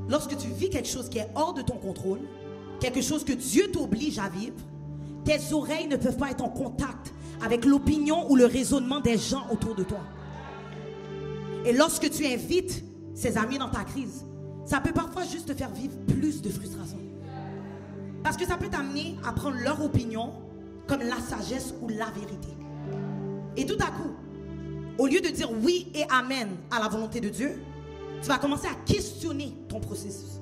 lorsque tu vis quelque chose qui est hors de ton contrôle, quelque chose que Dieu t'oblige à vivre, tes oreilles ne peuvent pas être en contact avec l'opinion ou le raisonnement des gens autour de toi. Et lorsque tu invites ces amis dans ta crise, ça peut parfois juste te faire vivre plus de frustration. Parce que ça peut t'amener à prendre leur opinion comme la sagesse ou la vérité. Et tout à coup, au lieu de dire oui et amen à la volonté de Dieu, tu vas commencer à questionner ton processus.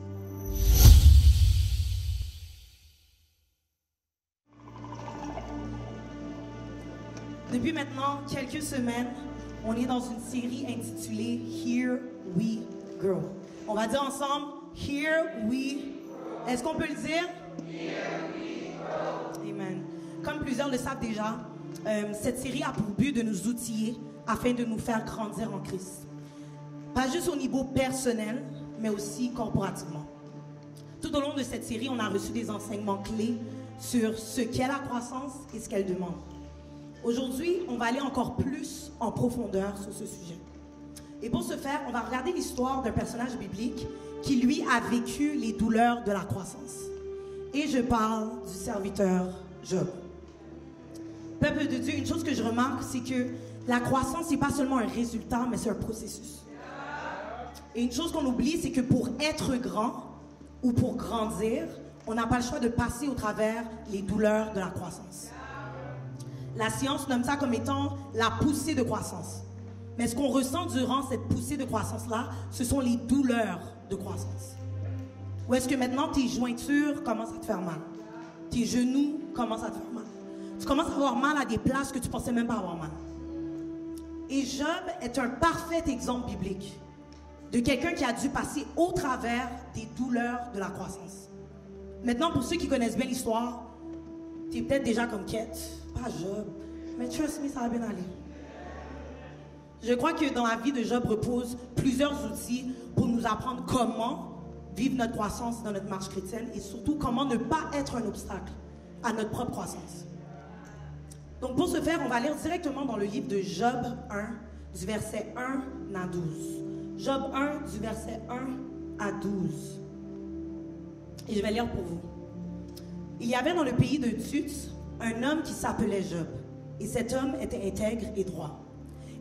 Depuis maintenant quelques semaines, on est dans une série intitulée Here We Grow. On va dire ensemble Here We. Est-ce qu'on peut le dire? Here We Grow. Amen. Comme plusieurs le savent déjà, cette série a pour but de nous outiller afin de nous faire grandir en Christ. Pas juste au niveau personnel, mais aussi corporativement. Tout au long de cette série, on a reçu des enseignements clés sur ce qu'est la croissance et ce qu'elle demande. Aujourd'hui, on va aller encore plus en profondeur sur ce sujet. Et pour ce faire, on va regarder l'histoire d'un personnage biblique qui, lui, a vécu les douleurs de la croissance. Et je parle du serviteur Job. Peuple de Dieu, une chose que je remarque, c'est que la croissance, ce n'est pas seulement un résultat, mais c'est un processus. Et une chose qu'on oublie, c'est que pour être grand ou pour grandir, on n'a pas le choix de passer au travers les douleurs de la croissance. La science nomme ça comme étant la poussée de croissance. Mais ce qu'on ressent durant cette poussée de croissance-là, ce sont les douleurs de croissance. Ou est-ce que maintenant tes jointures commencent à te faire mal? Tes genoux commencent à te faire mal. Tu commences à avoir mal à des places que tu pensais même pas avoir mal. Et Job est un parfait exemple biblique de quelqu'un qui a dû passer au travers des douleurs de la croissance. Maintenant, pour ceux qui connaissent bien l'histoire, tu es peut-être déjà comme quête. Pas Job, mais trust me, ça va bien aller. Je crois que dans la vie de Job repose plusieurs outils pour nous apprendre comment vivre notre croissance dans notre marche chrétienne et surtout comment ne pas être un obstacle à notre propre croissance. Donc pour ce faire, on va lire directement dans le livre de Job 1, du verset 1 à 12. Job 1, du verset 1 à 12. Et je vais lire pour vous. Il y avait dans le pays de Tuz un homme qui s'appelait Job. Et cet homme était intègre et droit.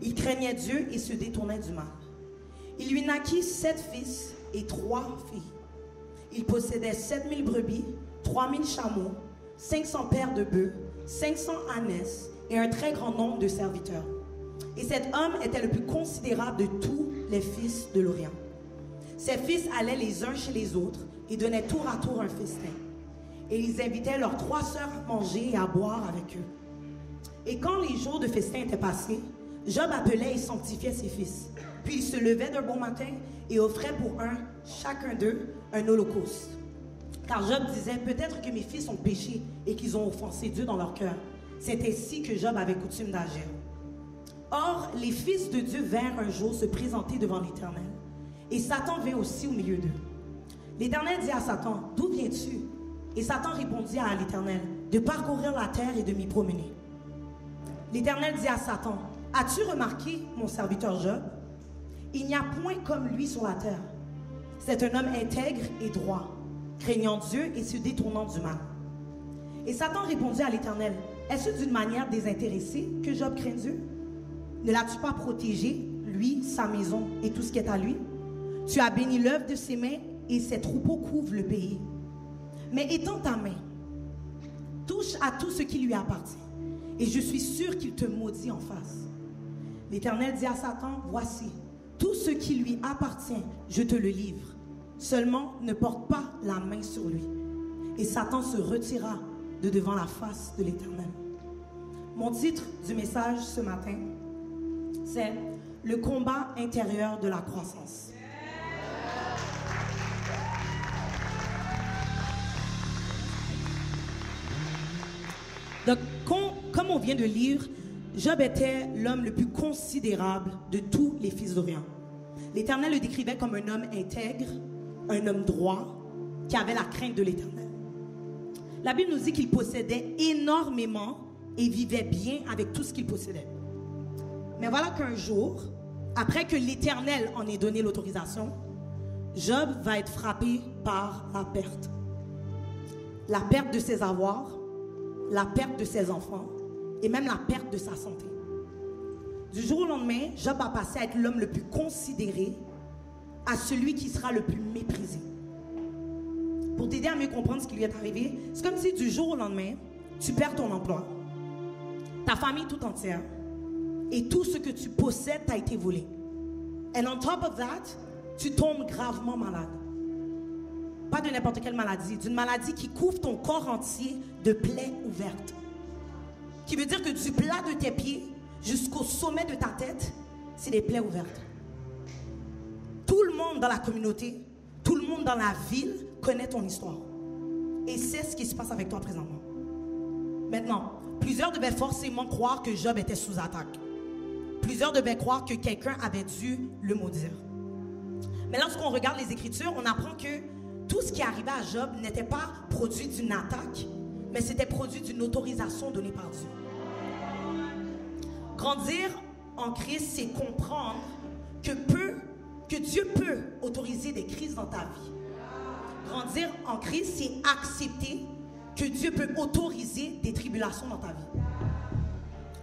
Il craignait Dieu et se détournait du mal. Il lui naquit 7 fils et 3 filles. Il possédait 7000 brebis, 3000 chameaux, 500 paires de bœufs, 500 ânesses et un très grand nombre de serviteurs. Et cet homme était le plus considérable de tous les fils de l'Orient. Ses fils allaient les uns chez les autres et donnaient tour à tour un festin. Et ils invitaient leurs 3 sœurs à manger et à boire avec eux. Et quand les jours de festin étaient passés, Job appelait et sanctifiait ses fils. Puis il se levait d'un bon matin et offrait pour chacun d'eux, un holocauste. Car Job disait, peut-être que mes fils ont péché et qu'ils ont offensé Dieu dans leur cœur. C'est ainsi que Job avait coutume d'agir. Or, les fils de Dieu vinrent un jour se présenter devant l'Éternel. Et Satan vint aussi au milieu d'eux. L'Éternel dit à Satan, d'où viens-tu? Et Satan répondit à l'Éternel, de parcourir la terre et de m'y promener. L'Éternel dit à Satan, as-tu remarqué mon serviteur Job? Il n'y a point comme lui sur la terre. C'est un homme intègre et droit, craignant Dieu et se détournant du mal. Et Satan répondit à l'Éternel, est-ce d'une manière désintéressée que Job craint Dieu? Ne l'as-tu pas protégé, lui, sa maison et tout ce qui est à lui? Tu as béni l'œuvre de ses mains et ses troupeaux couvrent le pays. Mais étends ta main, touche à tout ce qui lui appartient, et je suis sûr qu'il te maudit en face. L'Éternel dit à Satan, voici, tout ce qui lui appartient, je te le livre. Seulement, ne porte pas la main sur lui. Et Satan se retira de devant la face de l'Éternel. Mon titre du message ce matin, c'est « Le combat intérieur de la croissance ». Donc, comme on vient de lire, Job était l'homme le plus considérable de tous les fils d'Orient. L'Éternel le décrivait comme un homme intègre, un homme droit, qui avait la crainte de l'Éternel. La Bible nous dit qu'il possédait énormément et vivait bien avec tout ce qu'il possédait. Mais voilà qu'un jour, après que l'Éternel en ait donné l'autorisation, Job va être frappé par la perte. La perte de ses avoirs, la perte de ses enfants et même la perte de sa santé. Du jour au lendemain, Job va passer à être l'homme le plus considéré à celui qui sera le plus méprisé. Pour t'aider à mieux comprendre ce qui lui est arrivé, c'est comme si du jour au lendemain, tu perds ton emploi, ta famille tout entière, et tout ce que tu possèdes t'a été volé. And on top of that, tu tombes gravement malade. Pas de n'importe quelle maladie, d'une maladie qui couvre ton corps entier de plaies ouvertes. Qui veut dire que du plat de tes pieds jusqu'au sommet de ta tête, c'est des plaies ouvertes. Tout le monde dans la communauté, tout le monde dans la ville connaît ton histoire. Et c'est ce qui se passe avec toi présentement. Maintenant, plusieurs devaient forcément croire que Job était sous attaque. Plusieurs devaient croire que quelqu'un avait dû le maudire. Mais lorsqu'on regarde les Écritures, on apprend que tout ce qui arrivait à Job n'était pas produit d'une attaque, mais c'était produit d'une autorisation donnée par Dieu. Grandir en Christ, c'est comprendre que Dieu peut autoriser des crises dans ta vie. Grandir en Christ, c'est accepter que Dieu peut autoriser des tribulations dans ta vie.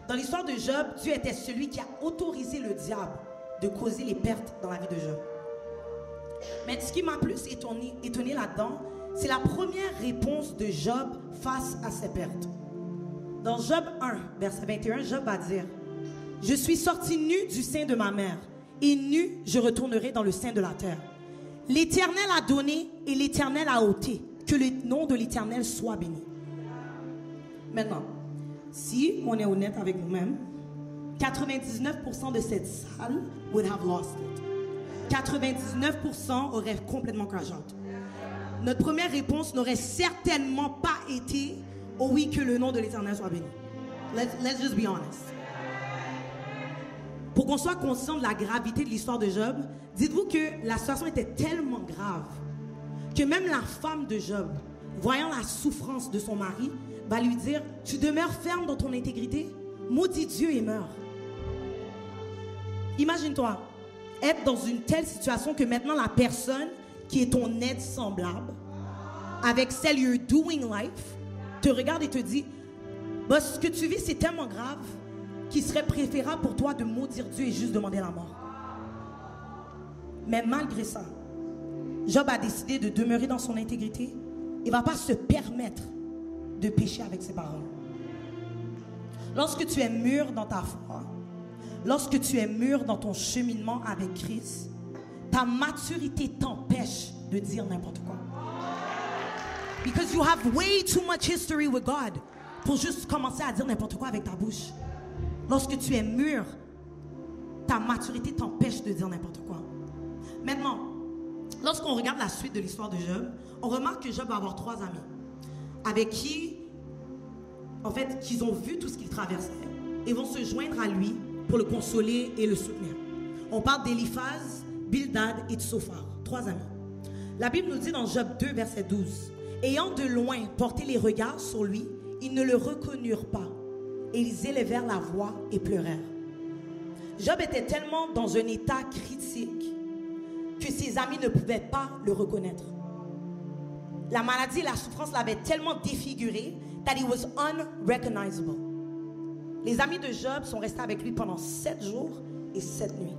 Dans l'histoire de Job, Dieu était celui qui a autorisé le diable de causer les pertes dans la vie de Job. Mais ce qui m'a plus étonné là-dedans, c'est la première réponse de Job face à ses pertes. Dans Job 1, verset 21, Job va dire: « Je suis sorti nu du sein de ma mère, et nu je retournerai dans le sein de la terre. L'Éternel a donné et l'Éternel a ôté. Que le nom de l'Éternel soit béni. » Maintenant, si on est honnête avec nous-mêmes, 99% de cette salle would have lost it. 99% auraient complètement crash out. Notre première réponse n'aurait certainement pas été « Oh oui, que le nom de l'Éternel soit béni. » Let's just be honest. Pour qu'on soit conscient de la gravité de l'histoire de Job, dites-vous que la situation était tellement grave que même la femme de Job, voyant la souffrance de son mari, va lui dire: « Tu demeures ferme dans ton intégrité, maudis Dieu et meurs. » Imagine-toi être dans une telle situation que maintenant la personne qui est ton aide semblable, avec celle you're doing life, te regarde et te dit: « Bah, ce que tu vis, c'est tellement grave qu'il serait préférable pour toi de maudire Dieu et juste demander la mort. » Mais malgré ça, Job a décidé de demeurer dans son intégrité. Il ne va pas se permettre de pécher avec ses paroles. Lorsque tu es mûr dans ta foi, lorsque tu es mûr dans ton cheminement avec Christ, ta maturité t'empêche de dire n'importe quoi. Because you have way too much history with God pour juste commencer à dire n'importe quoi avec ta bouche. Lorsque tu es mûr, ta maturité t'empêche de dire n'importe quoi. Maintenant, lorsqu'on regarde la suite de l'histoire de Job, on remarque que Job va avoir 3 amis avec qui, en fait, qu'ils ont vu tout ce qu'il traversait et vont se joindre à lui pour le consoler et le soutenir. On parle d'Éliphaz, Bildad et de Sophar, 3 amis. La Bible nous dit dans Job 2, verset 12, « Ayant de loin porté les regards sur lui, ils ne le reconnurent pas, et ils élevèrent la voix et pleurèrent. » Job était tellement dans un état critique que ses amis ne pouvaient pas le reconnaître. La maladie et la souffrance l'avaient tellement défiguré that he was unrecognizable. Les amis de Job sont restés avec lui pendant 7 jours et 7 nuits.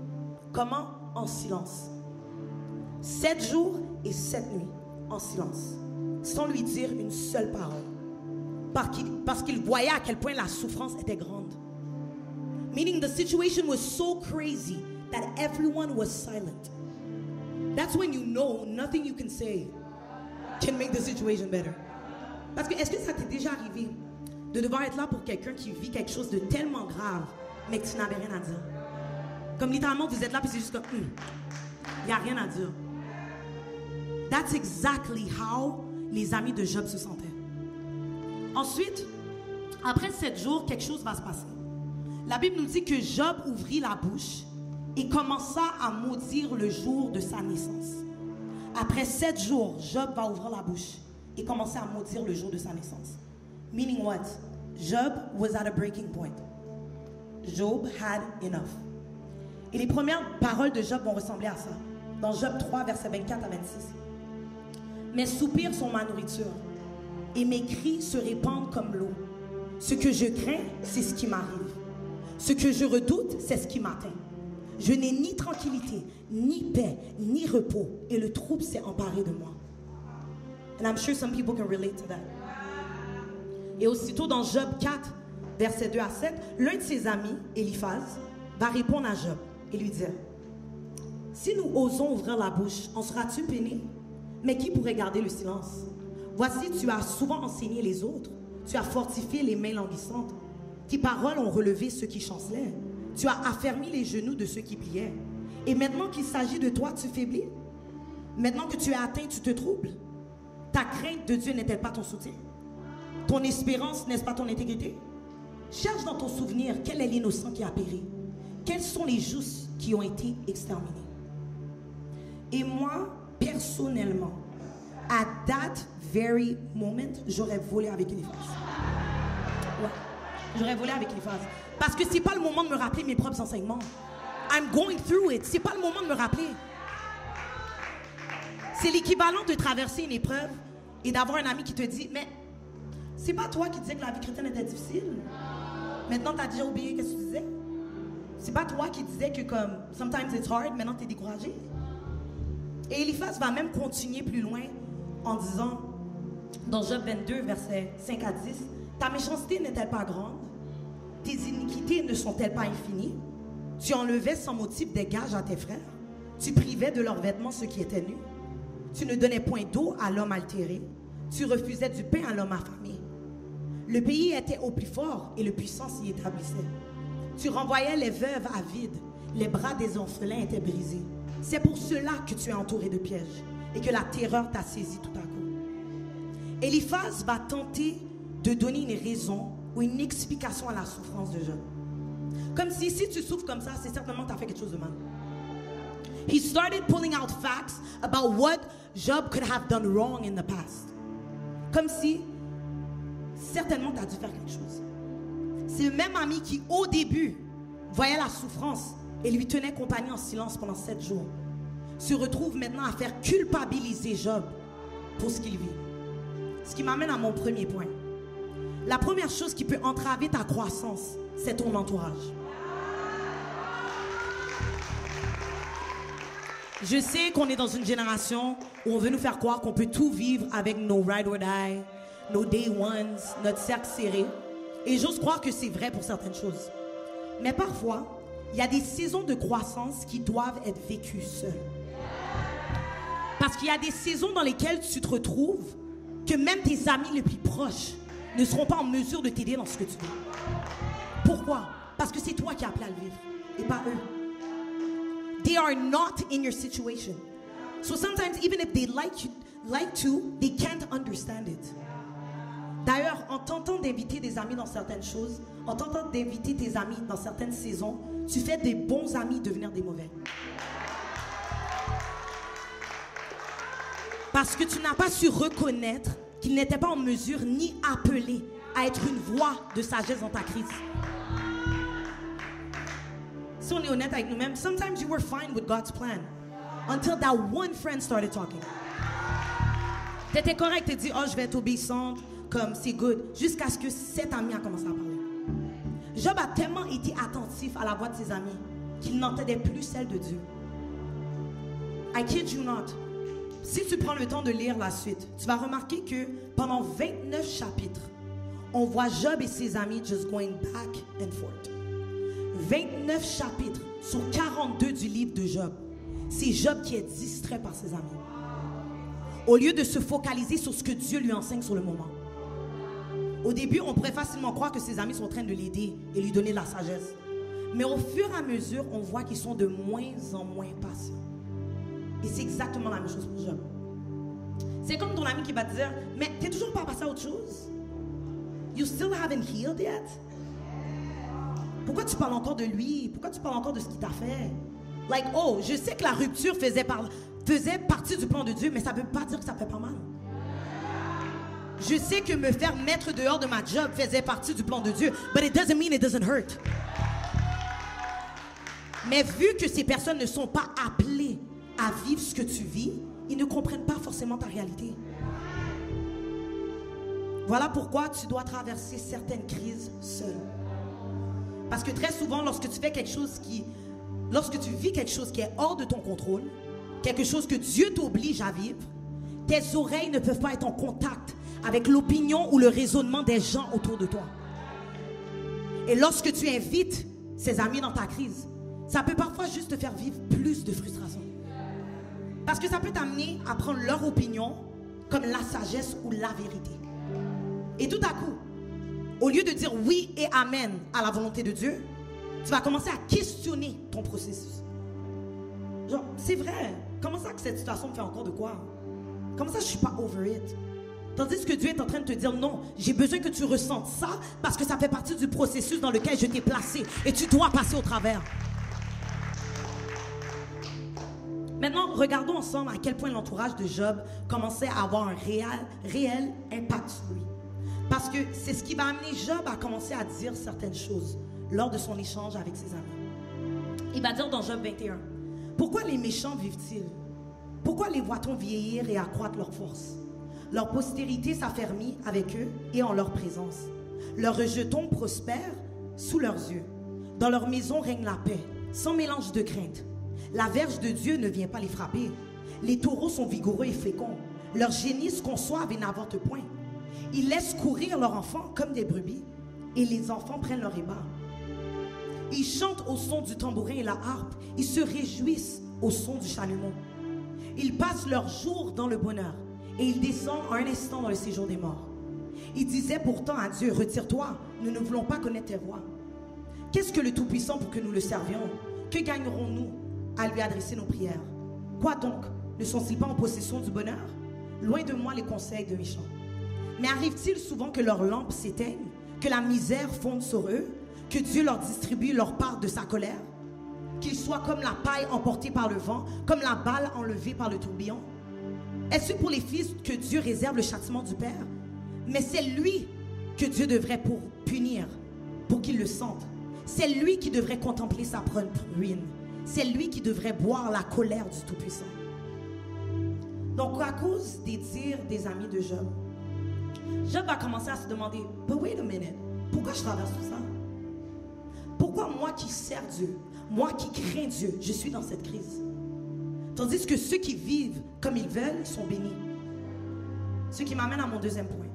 Comment? En silence. 7 jours et 7 nuits en silence, sans lui dire une seule parole, parce qu'il voyait à quel point la souffrance était grande. Meaning the situation was so crazy that everyone was silent. That's when you know nothing you can say can make the situation better. Parce que est-ce que ça t'est déjà arrivé de devoir être là pour quelqu'un qui vit quelque chose de tellement grave, mais que tu n'avais rien à dire? Comme littéralement vous êtes là puis c'est juste comme il n'y a rien à dire. That's exactly how les amis de Job se sentaient. Ensuite, après 7 jours, quelque chose va se passer. La Bible nous dit que Job ouvrit la bouche et commença à maudire le jour de sa naissance. Après 7 jours, Job va ouvrir la bouche et commencer à maudire le jour de sa naissance. Meaning what? Job was at a breaking point. Job had enough. Et les premières paroles de Job vont ressembler à ça. dans Job 3, versets 24 à 26. Mes soupirs sont ma nourriture, et mes cris se répandent comme l'eau. Ce que je crains, c'est ce qui m'arrive. Ce que je redoute, c'est ce qui m'atteint. Je n'ai ni tranquillité, ni paix, ni repos, et le trouble s'est emparé de moi. And I'm sure some people can relate to that. Et aussitôt dans Job 4, versets 2 à 7, l'un de ses amis, Eliphaz, va répondre à Job et lui dire: si nous osons ouvrir la bouche, en seras-tu peiné? Mais qui pourrait garder le silence? Voici, tu as souvent enseigné les autres, tu as fortifié les mains languissantes, tes paroles ont relevé ceux qui chancelaient, tu as affermi les genoux de ceux qui pliaient. Et maintenant qu'il s'agit de toi, tu faiblis? Maintenant que tu es atteint, tu te troubles? Ta crainte de Dieu n'est-elle pas ton soutien? Ton espérance, n'est-ce pas ton intégrité? Cherche dans ton souvenir quel est l'innocent qui a péri. Quels sont les justes qui ont été exterminés? Et moi, personnellement, at that very moment, j'aurais volé avec Eliphaz. Ouais, j'aurais volé avec Eliphaz. Parce que c'est pas le moment de me rappeler mes propres enseignements. I'm going through it. C'est pas le moment de me rappeler. C'est l'équivalent de traverser une épreuve et d'avoir un ami qui te dit: mais c'est pas toi qui disais que la vie chrétienne était difficile. Maintenant, tu as déjà oublié qu'est-ce que tu disais. C'est pas toi qui disais que comme sometimes it's hard, maintenant tu es découragé. Et Eliphaz va même continuer plus loin en disant, dans Job 22, versets 5 à 10, ta méchanceté n'est-elle pas grande? Tes iniquités ne sont-elles pas infinies? Tu enlevais sans motif des gages à tes frères. Tu privais de leurs vêtements ceux qui étaient nus. Tu ne donnais point d'eau à l'homme altéré. Tu refusais du pain à l'homme affamé. Le pays était au plus fort et le puissant s'y établissait. Tu renvoyais les veuves à vide. Les bras des orphelins étaient brisés. C'est pour cela que tu es entouré de pièges et que la terreur t'a saisi tout à coup. Eliphaz va tenter de donner une raison ou une explication à la souffrance de Job. Comme si tu souffres comme ça, c'est certainement que tu as fait quelque chose de mal. He started pulling out facts about what Job could have done wrong in the past. Comme si certainement tu as dû faire quelque chose. C'est le même ami qui au début voyait la souffrance et lui tenait compagnie en silence pendant 7 jours, se retrouve maintenant à faire culpabiliser Job pour ce qu'il vit. Ce qui m'amène à mon premier point. La première chose qui peut entraver ta croissance, c'est ton entourage. Je sais qu'on est dans une génération où on veut nous faire croire qu'on peut tout vivre avec nos ride or die, nos day ones, notre cercle serré. Et j'ose croire que c'est vrai pour certaines choses. Mais parfois, il y a des saisons de croissance qui doivent être vécues seules. Parce qu'il y a des saisons dans lesquelles tu te retrouves que même tes amis les plus proches ne seront pas en mesure de t'aider dans ce que tu veux. Pourquoi? Parce que c'est toi qui as appelé à le vivre et pas eux. They are not in your situation. So sometimes even if they like to, they can't understand it. D'ailleurs, en tentant d'inviter des amis dans certaines choses, en tentant d'inviter tes amis dans certaines saisons, tu fais des bons amis devenir des mauvais. Parce que tu n'as pas su reconnaître qu'ils n'étaient pas en mesure ni appelés à être une voix de sagesse dans ta crise. Si on est honnête avec nous-mêmes, sometimes you were fine with God's plan until that one friend started talking. T'étais correct, t'es dit, oh, je vais être obéissante, comme c'est good, jusqu'à ce que cet ami a commencé à parler. Job a tellement été attentif à la voix de ses amis qu'il n'entendait plus celle de Dieu. I kid you not. Si tu prends le temps de lire la suite, tu vas remarquer que pendant 29 chapitres, on voit Job et ses amis just going back and forth. 29 chapitres sur 42 du livre de Job. C'est Job qui est distrait par ses amis. Au lieu de se focaliser sur ce que Dieu lui enseigne sur le moment. Au début, on pourrait facilement croire que ses amis sont en train de l'aider et lui donner de la sagesse. Mais au fur et à mesure, on voit qu'ils sont de moins en moins patients. Et c'est exactement la même chose pour Job. C'est comme ton ami qui va te dire, mais t'es toujours pas passé à autre chose? You still haven't healed yet? Pourquoi tu parles encore de lui? Pourquoi tu parles encore de ce qu'il t'a fait? Like, oh, je sais que la rupture faisait partie du plan de Dieu, mais ça ne veut pas dire que ça fait pas mal. Je sais que me faire mettre dehors de ma job faisait partie du plan de Dieu, but it doesn't mean it doesn't hurt. Mais vu que ces personnes ne sont pas appelées à vivre ce que tu vis, ils ne comprennent pas forcément ta réalité. Voilà pourquoi tu dois traverser certaines crises seul. Parce que très souvent, lorsque tu vis quelque chose qui est hors de ton contrôle, quelque chose que Dieu t'oblige à vivre, tes oreilles ne peuvent pas être en contact avec l'opinion ou le raisonnement des gens autour de toi. Et lorsque tu invites ces amis dans ta crise, ça peut parfois juste te faire vivre plus de frustration. Parce que ça peut t'amener à prendre leur opinion comme la sagesse ou la vérité. Et tout à coup, au lieu de dire oui et amen à la volonté de Dieu, tu vas commencer à questionner ton processus. Genre, c'est vrai, comment ça que cette situation me fait encore de quoi? Comment ça je ne suis pas over it? Tandis que Dieu est en train de te dire non, j'ai besoin que tu ressentes ça parce que ça fait partie du processus dans lequel je t'ai placé et tu dois passer au travers. Maintenant, regardons ensemble à quel point l'entourage de Job commençait à avoir un réel impact sur lui. Parce que c'est ce qui va amener Job à commencer à dire certaines choses lors de son échange avec ses amis. Il va dire dans Job 21, « Pourquoi les méchants vivent-ils? Pourquoi les voit-on vieillir et accroître leur force? Leur postérité s'affermit avec eux et en leur présence. Leurs rejetons prospèrent sous leurs yeux. Dans leur maison règne la paix, sans mélange de crainte. La verge de Dieu ne vient pas les frapper. Les taureaux sont vigoureux et féconds. Leurs génisses conçoivent et n'avortent point. Ils laissent courir leurs enfants comme des brebis, et les enfants prennent leur ébats. Ils chantent au son du tambourin et la harpe. Ils se réjouissent au son du chalumeau. Ils passent leurs jours dans le bonheur, et ils descendent un instant dans le séjour des morts. Ils disaient pourtant à Dieu, retire-toi, nous ne voulons pas connaître tes voies. Qu'est-ce que le Tout-Puissant pour que nous le servions? Que gagnerons-nous à lui adresser nos prières? Quoi donc? Ne sont-ils pas en possession du bonheur? Loin de moi les conseils de méchants. Mais arrive-t-il souvent que leurs lampes s'éteignent, que la misère fonde sur eux, que Dieu leur distribue leur part de sa colère? Qu'ils soient comme la paille emportée par le vent, comme la balle enlevée par le tourbillon? Est-ce pour les fils que Dieu réserve le châtiment du Père? Mais c'est lui que Dieu devrait punir pour qu'il le sente. C'est lui qui devrait contempler sa propre ruine. C'est lui qui devrait boire la colère du Tout-Puissant. Donc à cause des dires des amis de Job, Job va commencer à se demander, but wait a minute, pourquoi je traverse tout ça? Pourquoi moi qui sers Dieu, moi qui crains Dieu, je suis dans cette crise? Tandis que ceux qui vivent comme ils veulent sont bénis. Ce qui m'amène à mon deuxième point.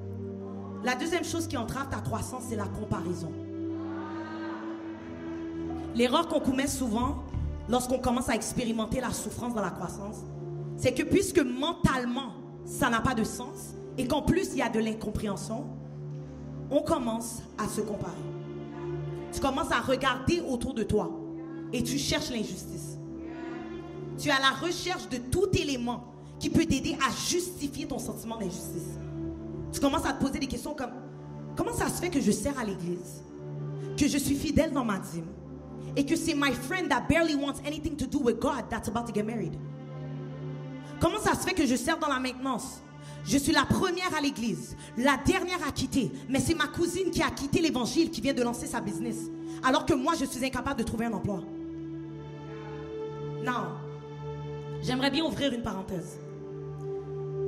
La deuxième chose qui entrave ta croissance, c'est la comparaison. L'erreur qu'on commet souvent lorsqu'on commence à expérimenter la souffrance dans la croissance, c'est que puisque mentalement, ça n'a pas de sens, et qu'en plus, il y a de l'incompréhension, on commence à se comparer. Tu commences à regarder autour de toi et tu cherches l'injustice. Tu es à la recherche de tout élément qui peut t'aider à justifier ton sentiment d'injustice. Tu commences à te poser des questions comme, comment ça se fait que je sers à l'église, que je suis fidèle dans ma dîme, et que c'est my friend that barely wants anything to do with God that's about to get married? Comment ça se fait que je sers dans la maintenance? Je suis la première à l'église, la dernière à quitter, mais c'est ma cousine qui a quitté l'évangile qui vient de lancer sa business, alors que moi je suis incapable de trouver un emploi. Non, j'aimerais bien ouvrir une parenthèse.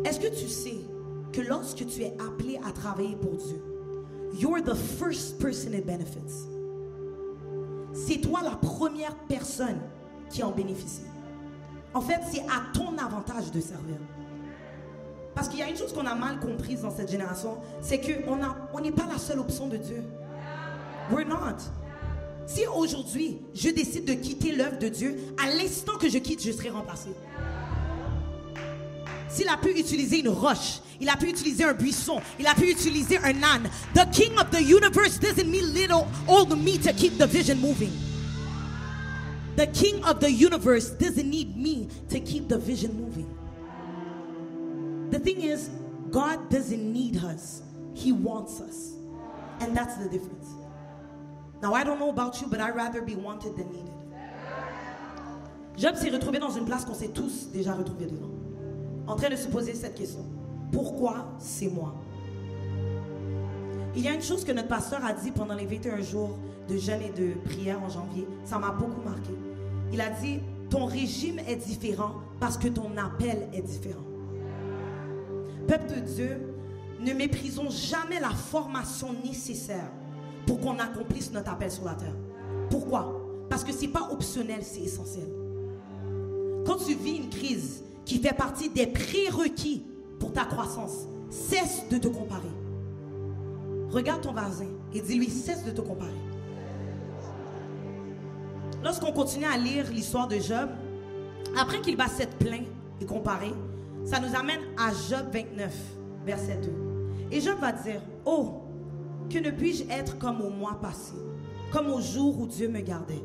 Est-ce que tu sais que lorsque tu es appelé à travailler pour Dieu, you're the first person it benefits? C'est toi la première personne qui en bénéficie. En fait, c'est à ton avantage de servir. Parce qu'il y a une chose qu'on a mal comprise dans cette génération, c'est qu'on n'est pas la seule option de Dieu. We're not. Si aujourd'hui, je décide de quitter l'œuvre de Dieu, à l'instant que je quitte, je serai remplacé. S'il a pu utiliser une roche, il a pu utiliser un buisson, il a pu utiliser un âne. The King of the universe doesn't need old me to keep the vision moving. The King of the universe doesn't need me to keep the vision moving. The thing is, God doesn't need us. He wants us. And that's the difference. Now, I don't know about you, but I'd rather be wanted than needed. Job s'est retrouvé dans une place qu'on s'est tous déjà retrouvés dedans. En train de se poser cette question. Pourquoi c'est moi? Il y a une chose que notre pasteur a dit pendant les 21 jours de jeûne et de prière en janvier. Ça m'a beaucoup marqué. Il a dit, ton régime est différent parce que ton appel est différent. Peuple de Dieu, ne méprisons jamais la formation nécessaire pour qu'on accomplisse notre appel sur la terre. Pourquoi? Parce que ce n'est pas optionnel, c'est essentiel. Quand tu vis une crise qui fait partie des prérequis pour ta croissance, cesse de te comparer. Regarde ton voisin et dis-lui, cesse de te comparer. Lorsqu'on continue à lire l'histoire de Job, après qu'il va s'être plaint et comparé, ça nous amène à Job 29, verset 2. Et Job va dire, oh, que ne puis-je être comme au mois passé, comme au jour où Dieu me gardait,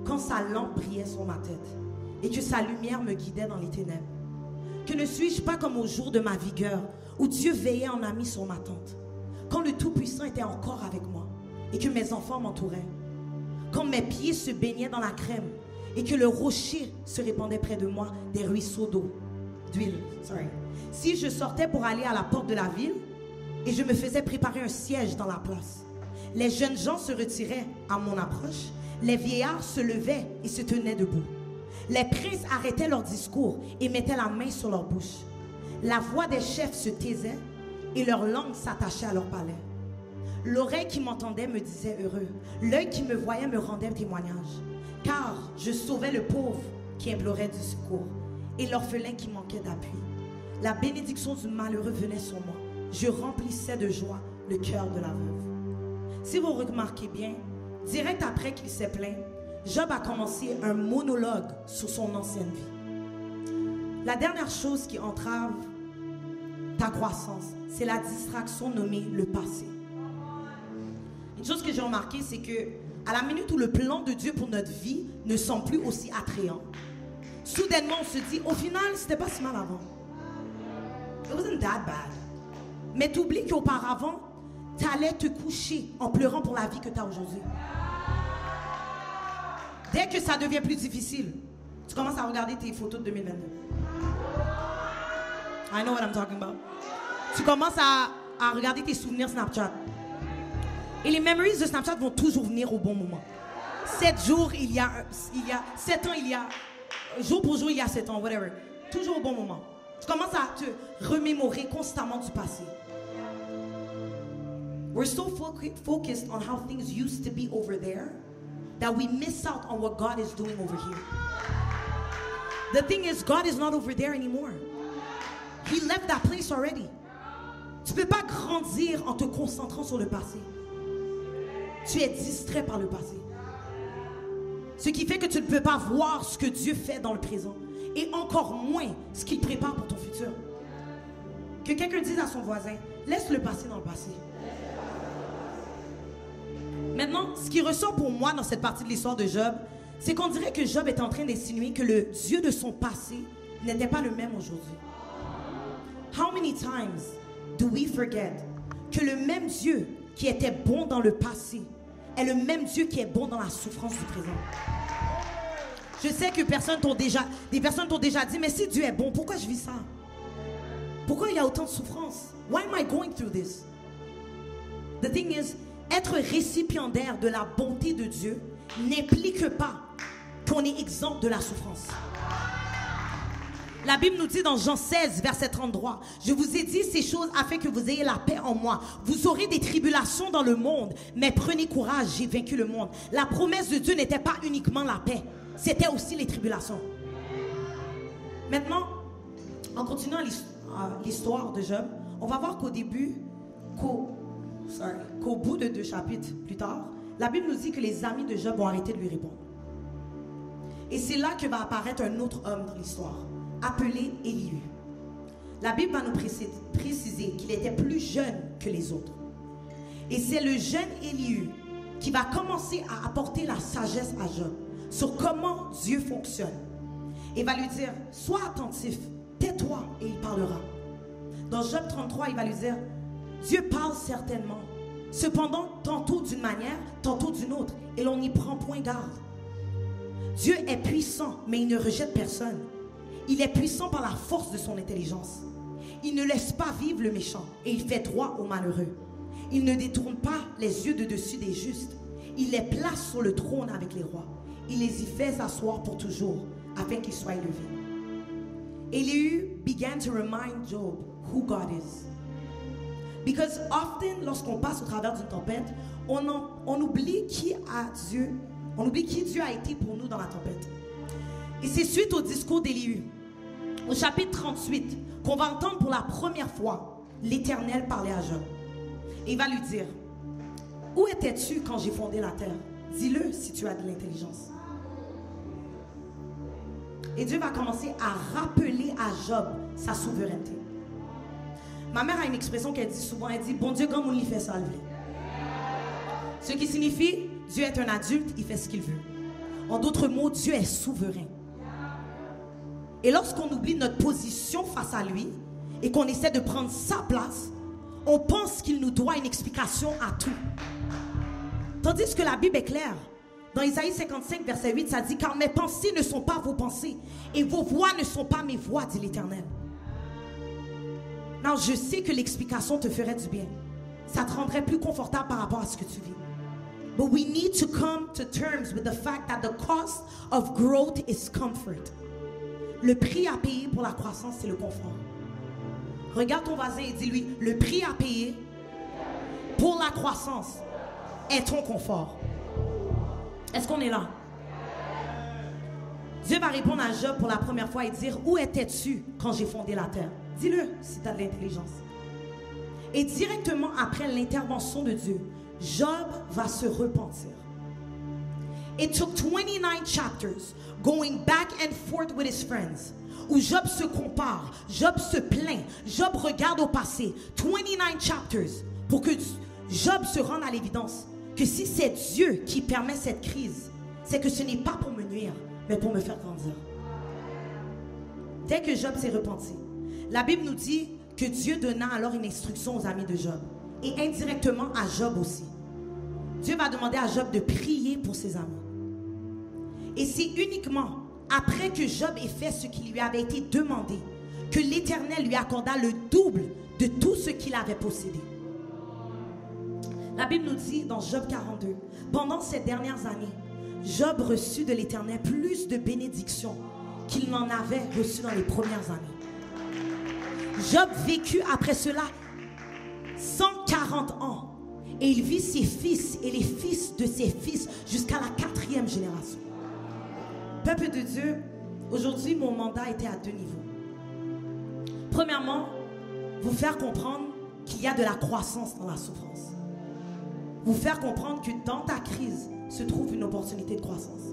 quand sa lampe brillait sur ma tête et que sa lumière me guidait dans les ténèbres. Que ne suis-je pas comme au jour de ma vigueur, où Dieu veillait en ami sur ma tente, quand le Tout-Puissant était encore avec moi et que mes enfants m'entouraient, quand mes pieds se baignaient dans la crème et que le rocher se répandait près de moi des ruisseaux d'huile. Si je sortais pour aller à la porte de la ville et je me faisais préparer un siège dans la place, les jeunes gens se retiraient à mon approche, les vieillards se levaient et se tenaient debout. Les princes arrêtaient leur discours et mettaient la main sur leur bouche. La voix des chefs se taisait et leur langue s'attachait à leur palais. L'oreille qui m'entendait me disait heureux. L'œil qui me voyait me rendait témoignage. Car je sauvais le pauvre qui implorait du secours et l'orphelin qui manquait d'appui. La bénédiction du malheureux venait sur moi. Je remplissais de joie le cœur de la veuve. Si vous remarquez bien, direct après qu'il s'est plaint, Job a commencé un monologue sur son ancienne vie. La dernière chose qui entrave ta croissance, c'est la distraction nommée le passé. Une chose que j'ai remarqué, c'est que à la minute où le plan de Dieu pour notre vie ne semble plus aussi attrayant, soudainement on se dit, au final, c'était pas si mal avant. It wasn't that bad. Mais tu oublies qu'auparavant, tu allais te coucher en pleurant pour la vie que tu as aujourd'hui. Dès que ça devient plus difficile, tu commences à regarder tes photos de 2022. I know what I'm talking about. Tu commences à regarder tes souvenirs Snapchat. Et les memories de Snapchat vont toujours venir au bon moment. 7 jours, il y a 7 ans, il y a... Jour pour jour, il y a 7 ans, whatever. Toujours au bon moment. Tu commences à te remémorer constamment du passé. We're so focused on how things used to be over there that we miss out on what God is doing over here. The thing is, God is not over there anymore. He left that place already. Tu ne peux pas grandir en te concentrant sur le passé. Tu es distrait par le passé. Ce qui fait que tu ne peux pas voir ce que Dieu fait dans le présent. Et encore moins ce qu'il prépare pour ton futur. Que quelqu'un dise à son voisin, laisse le passé dans le passé. Maintenant, ce qui ressort pour moi dans cette partie de l'histoire de Job, c'est qu'on dirait que Job est en train d'insinuer que le Dieu de son passé n'était pas le même aujourd'hui. How many times do we forget que le même Dieu qui était bon dans le passé est le même Dieu qui est bon dans la souffrance du présent? Je sais que des personnes t'ont déjà dit, mais si Dieu est bon, pourquoi je vis ça? Pourquoi il y a autant de souffrance? Why am I going through this? The thing is, être récipiendaire de la bonté de Dieu n'implique pas qu'on est exempt de la souffrance. La Bible nous dit dans Jean 16, verset 33, « Je vous ai dit ces choses afin que vous ayez la paix en moi. Vous aurez des tribulations dans le monde, mais prenez courage, j'ai vaincu le monde. » La promesse de Dieu n'était pas uniquement la paix, c'était aussi les tribulations. Maintenant, en continuant l'histoire de Job, on va voir qu'au bout de 2 chapitres plus tard, la Bible nous dit que les amis de Job ont arrêté de lui répondre. Et c'est là que va apparaître un autre homme dans l'histoire, appelé Élihu. La Bible va nous préciser qu'il était plus jeune que les autres. Et c'est le jeune Élihu qui va commencer à apporter la sagesse à Job sur comment Dieu fonctionne. Et va lui dire, sois attentif, tais-toi et il parlera. Dans Job 33, il va lui dire, Dieu parle certainement, cependant tantôt d'une manière, tantôt d'une autre, et l'on n'y prend point garde. Dieu est puissant, mais il ne rejette personne. Il est puissant par la force de son intelligence. Il ne laisse pas vivre le méchant et il fait droit aux malheureux. Il ne détourne pas les yeux de dessus des justes. Il les place sur le trône avec les rois. Il les y fait asseoir pour toujours. afin qu'il soit élevé. Elihu began to remind Job who God is. Because often, lorsqu'on passe au travers d'une tempête, on oublie qui Dieu a été pour nous dans la tempête. Et c'est suite au discours d'Élihu, au chapitre 38, qu'on va entendre pour la première fois l'Éternel parler à Job. Et il va lui dire, où étais-tu quand j'ai fondé la terre? Dis-le si tu as de l'intelligence. Et Dieu va commencer à rappeler à Job sa souveraineté. Ma mère a une expression qu'elle dit souvent, elle dit, bon Dieu, comme on lui fait ça, ce qui signifie, Dieu est un adulte, il fait ce qu'il veut. En d'autres mots, Dieu est souverain. Et lorsqu'on oublie notre position face à lui et qu'on essaie de prendre sa place, on pense qu'il nous doit une explication à tout. Tandis que la Bible est claire. Dans Isaïe 55, verset 8, ça dit, car mes pensées ne sont pas vos pensées et vos voix ne sont pas mes voix, dit l'Éternel. Non, je sais que l'explication te ferait du bien. Ça te rendrait plus confortable par rapport à ce que tu vis. But we need to come to terms with the fact that the cost of growth is comfort. Le prix à payer pour la croissance, c'est le confort. Regarde ton voisin et dis-lui, le prix à payer pour la croissance est ton confort. Est-ce qu'on est là? Dieu va répondre à Job pour la première fois et dire, où étais-tu quand j'ai fondé la terre? Dis-le si tu as de l'intelligence. Et directement après l'intervention de Dieu, Job va se repentir. It took 29 chapters going back and forth with his friends, où Job se compare, Job se plaint, Job regarde au passé. 29 chapters pour que Job se rende à l'évidence que si c'est Dieu qui permet cette crise, c'est que ce n'est pas pour me nuire, mais pour me faire grandir. Dès que Job s'est repenti, la Bible nous dit que Dieu donna alors une instruction aux amis de Job et indirectement à Job aussi. Dieu va demander à Job de prier pour ses amis. Et c'est uniquement après que Job ait fait ce qui lui avait été demandé que l'Éternel lui accorda le double de tout ce qu'il avait possédé. La Bible nous dit dans Job 42, pendant ces dernières années, Job reçut de l'Éternel plus de bénédictions qu'il n'en avait reçu dans les premières années. Job vécut après cela 140 ans et il vit ses fils et les fils de ses fils jusqu'à la 4e génération. Peuple de Dieu, aujourd'hui mon mandat était à 2 niveaux. Premièrement, vous faire comprendre qu'il y a de la croissance dans la souffrance. Vous faire comprendre que dans ta crise se trouve une opportunité de croissance.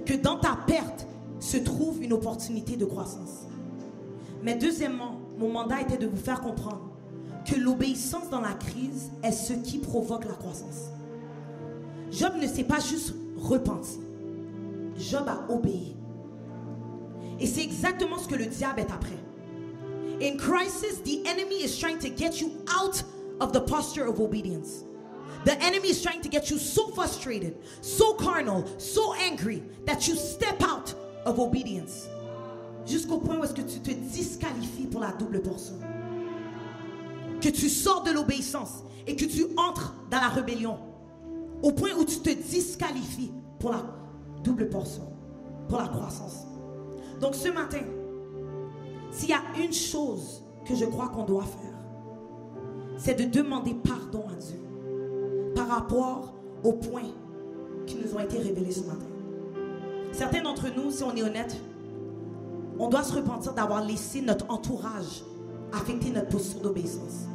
Que dans ta perte se trouve une opportunité de croissance. Mais deuxièmement, mon mandat était de vous faire comprendre que l'obéissance dans la crise est ce qui provoque la croissance. Job ne s'est pas juste repenti. Job a obéi. Et c'est exactement ce que le diable est après. In crisis, the enemy is trying to get you out of the posture of obedience. The enemy is trying to get you so frustrated, so carnal, so angry that you step out of obedience. Jusqu'au point où est-ce que tu te disqualifies pour la double portion. Que tu sors de l'obéissance et que tu entres dans la rébellion. Au point où tu te disqualifies pour la double portion, pour la croissance. Donc ce matin, s'il y a une chose que je crois qu'on doit faire, c'est de demander pardon à Dieu par rapport aux points qui nous ont été révélés ce matin. Certains d'entre nous, si on est honnête, on doit se repentir d'avoir laissé notre entourage affecter notre posture d'obéissance.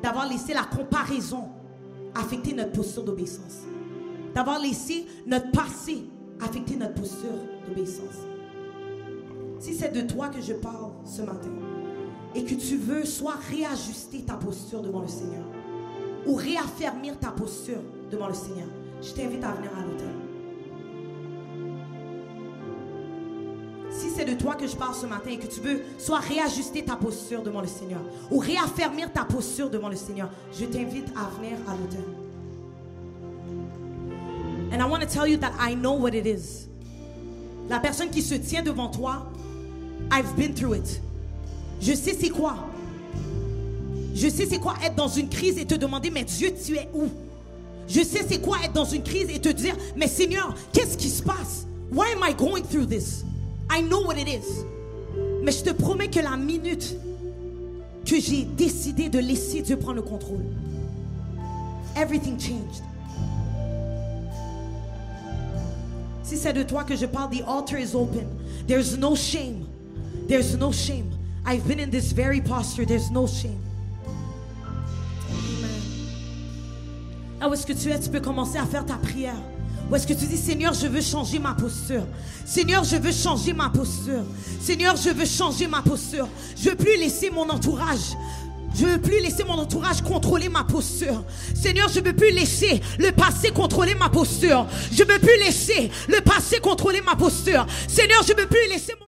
D'avoir laissé la comparaison affecter notre posture d'obéissance. D'avoir laissé notre passé affecter notre posture d'obéissance. Si c'est de toi que je parle ce matin et que tu veux soit réajuster ta posture devant le Seigneur ou réaffermir ta posture devant le Seigneur, je t'invite à venir à l'autel. Si c'est de toi que je parle ce matin et que tu veux soit réajuster ta posture devant le Seigneur ou réaffermir ta posture devant le Seigneur, je t'invite à venir à l'autel. And I want to tell you that I know what it is. La personne qui se tient devant toi, I've been through it. Je sais c'est quoi. Je sais c'est quoi être dans une crise et te demander, mais Dieu, tu es où? Je sais c'est quoi être dans une crise et te dire, mais Seigneur, qu'est-ce qui se passe? Why am I going through this? I know what it is. Mais je te promets que la minute que j'ai décidé de laisser Dieu prendre le contrôle, everything changed. Si c'est de toi que je parle, the altar is open. There's no shame. There's no shame. I've been in this very posture. There's no shame. Amen. Là où est-ce que tu es, tu peux commencer à faire ta prière. Où est-ce que tu dis, Seigneur, je veux changer ma posture. Seigneur, je veux changer ma posture. Seigneur, je veux changer ma posture. Je veux plus laisser mon entourage. Je ne veux plus laisser mon entourage contrôler ma posture. Seigneur, je ne veux plus laisser le passé contrôler ma posture. Je ne veux plus laisser le passé contrôler ma posture. Seigneur, je ne veux plus laisser mon